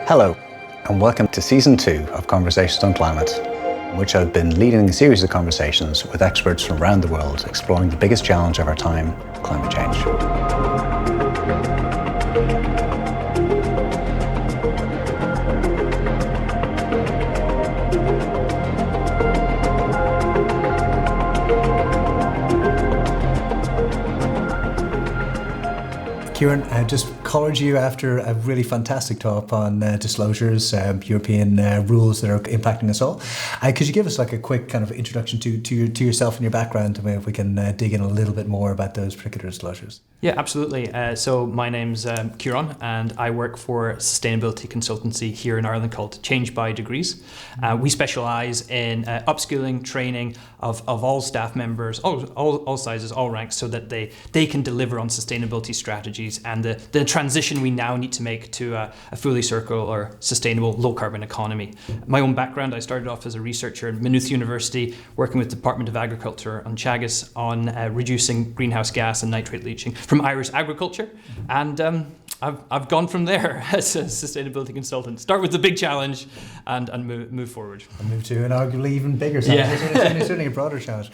Hello, and welcome to Season 2 of Conversations on Climate, in which I've been leading a series of conversations with experts from around the world exploring the biggest challenge of our time, climate change. Kieran, I just collared you after a really fantastic talk on disclosures, European rules that are impacting us all. Could you give us like a quick kind of introduction to yourself and your background, and if we can dig in a little bit more about those particular disclosures? Yeah, absolutely. So my name's Kieran, and I work for a sustainability consultancy here in Ireland called Change by Degrees. We specialise in upskilling, training of all staff members, all sizes, all ranks, so that they can deliver on sustainability strategies and the transition we now need to make to a fully circular or sustainable low carbon economy. My own background, I started off as a researcher at Maynooth University, working with the Department of Agriculture on Teagasc on reducing greenhouse gas and nitrate leaching from Irish agriculture, and I've gone from there as a sustainability consultant. Start with the big challenge and move forward. And move to an arguably even bigger challenge. It's certainly a broader challenge.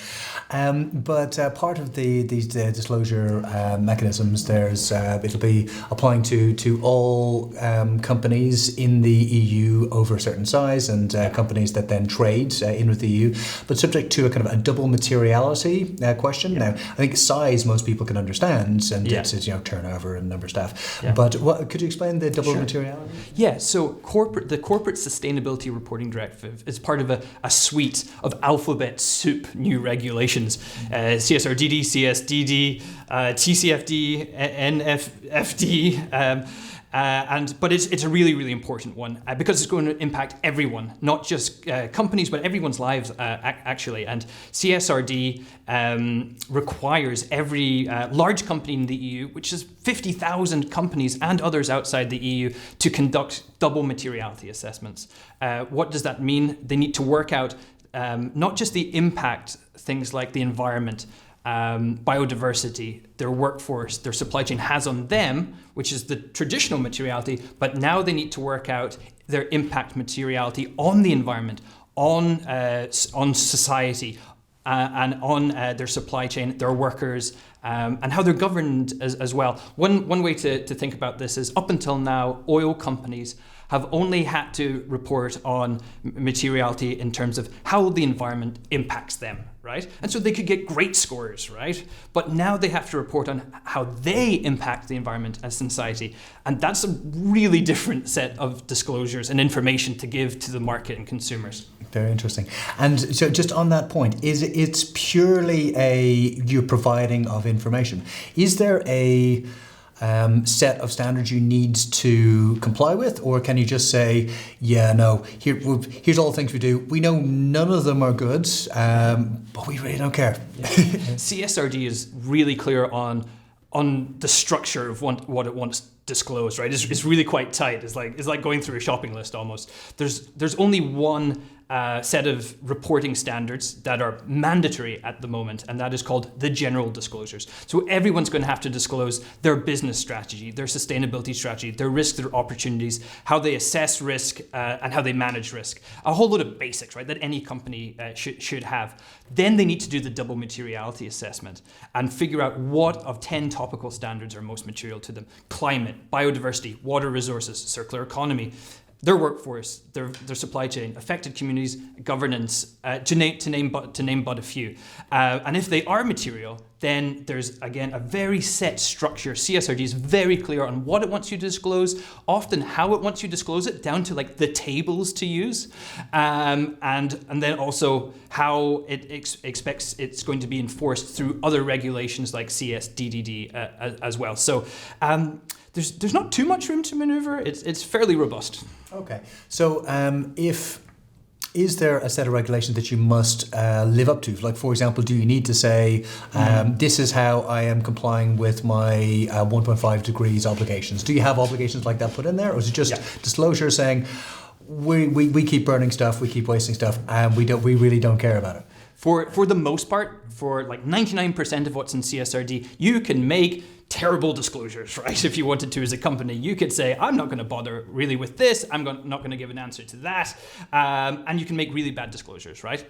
But part of these disclosure mechanisms, it'll be applying to all companies in the EU over a certain size, and companies that then trade in with the EU, but subject to a kind of a double materiality question. Now, I think size most people can understand, and it's turnover and number of staff. Yeah. But could you explain the double materiality? Yeah, so the Corporate Sustainability Reporting Directive is part of a suite of alphabet soup new regulations. CSRDD, CSDD, TCFD, NFFD, but it's a really, really important one because it's going to impact everyone, not just companies, but everyone's lives actually. And CSRD requires every large company in the EU, which is 50,000 companies and others outside the EU, to conduct double materiality assessments. What does that mean? They need to work out not just the impact, things like the environment, biodiversity, their workforce, their supply chain has on them, which is the traditional materiality, but now they need to work out their impact materiality on the environment, on society, and on their supply chain, their workers, and how they're governed as well. One way to think about this is, up until now, oil companies have only had to report on materiality in terms of how the environment impacts them, right? And so they could get great scores, right? But now they have to report on how they impact the environment as society. And that's a really different set of disclosures and information to give to the market and consumers. Very interesting. And so just on that point, it's purely you're providing of information. Is there a set of standards you need to comply with, or can you just say, here's all the things we do. We know none of them are good, but we really don't care. CSRD is really clear on the structure of what it wants disclosed, right? It's really quite tight. It's like going through a shopping list almost. There's only one set of reporting standards that are mandatory at the moment, and that is called the general disclosures. So everyone's going to have to disclose their business strategy, their sustainability strategy, their risks, their opportunities, how they assess risk, and how they manage risk. A whole lot of basics, right, that any company should have. Then they need to do the double materiality assessment and figure out what of 10 topical standards are most material to them. Climate, biodiversity, water resources, circular economy, their workforce, their supply chain, affected communities, governance, to name but a few. And if they are material, then there's, again, a very set structure. CSRD is very clear on what it wants you to disclose, often how it wants you to disclose it, down to like the tables to use, and then also how it expects it's going to be enforced through other regulations like CSDDD as well. So there's not too much room to maneuver. It's fairly robust. Okay, so is there a set of regulations that you must live up to? Like, for example, do you need to say, this is how I am complying with my 1.5 degrees obligations? Do you have obligations like that put in there? Or is it just disclosure saying, we keep burning stuff, we keep wasting stuff, and we really don't care about it? For the most part, for like 99% of what's in CSRD, you can make terrible disclosures, right? If you wanted to as a company, you could say, I'm not going to bother really with this. Not going to give an answer to that. And you can make really bad disclosures, right?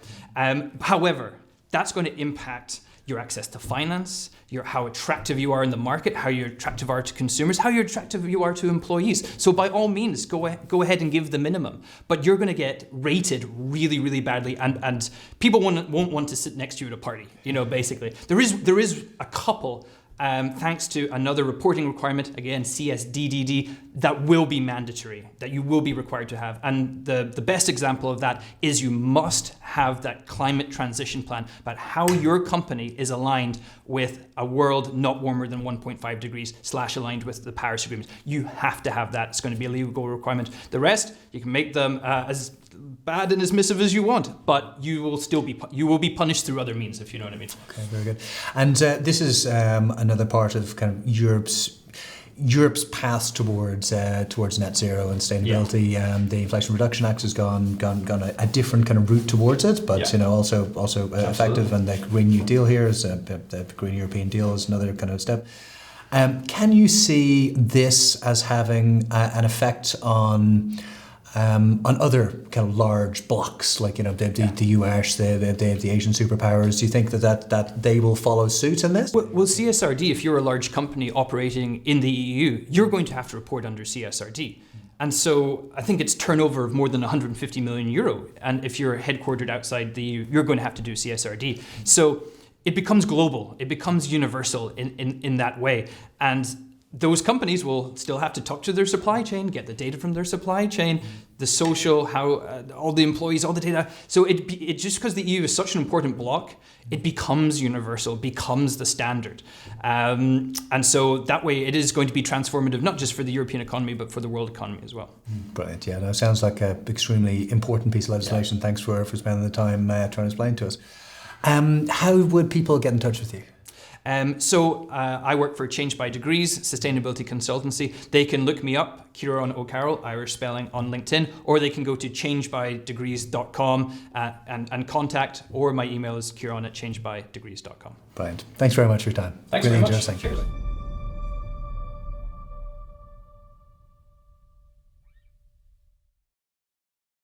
However, that's going to impact your access to finance, how attractive you are in the market, how you're attractive are to consumers, how you're attractive you are to employees. So by all means, go ahead and give the minimum, but you're going to get rated really, really badly, and people won't want to sit next to you at a party. Basically, there is a couple. Thanks to another reporting requirement, again, CSDDD, that will be mandatory, that you will be required to have. And the best example of that is you must have that climate transition plan about how your company is aligned with a world not warmer than 1.5 degrees / aligned with the Paris Agreement. You have to have that. It's going to be a legal requirement. The rest, you can make them as bad and as dismissive as you want, but you will be punished through other means, if you know what I mean. Okay, very good. And this is another part of kind of Europe's path towards net zero and sustainability. Yeah. The Inflation Reduction Act has gone a different kind of route towards it, but also effective. And the Green New Deal here is the Green European Deal is another kind of step. Can you see this as having an effect on other kind of large blocks, like the US, the Asian superpowers? Do you think that they will follow suit in this? Well, CSRD, if you're a large company operating in the EU, you're going to have to report under CSRD. And so I think it's turnover of more than 150 million euro. And if you're headquartered outside the EU, you're going to have to do CSRD. So it becomes global, it becomes universal in that way. And those companies will still have to talk to their supply chain, get the data from their supply chain, the social, how all the employees, all the data. So it just because the EU is such an important block, it becomes universal, becomes the standard. And so that way it is going to be transformative, not just for the European economy, but for the world economy as well. Brilliant. Yeah, that sounds like an extremely important piece of legislation. Yeah. Thanks for spending the time trying to explain to us. How would people get in touch with you? So I work for Change by Degrees, sustainability consultancy. They can look me up, Kieran O'Carroll, Irish spelling, on LinkedIn, or they can go to changebydegrees.com and contact, or my email is kieran@changebydegrees.com. Brilliant. Thanks very much for your time. Thanks really very much. Interesting. Cheers.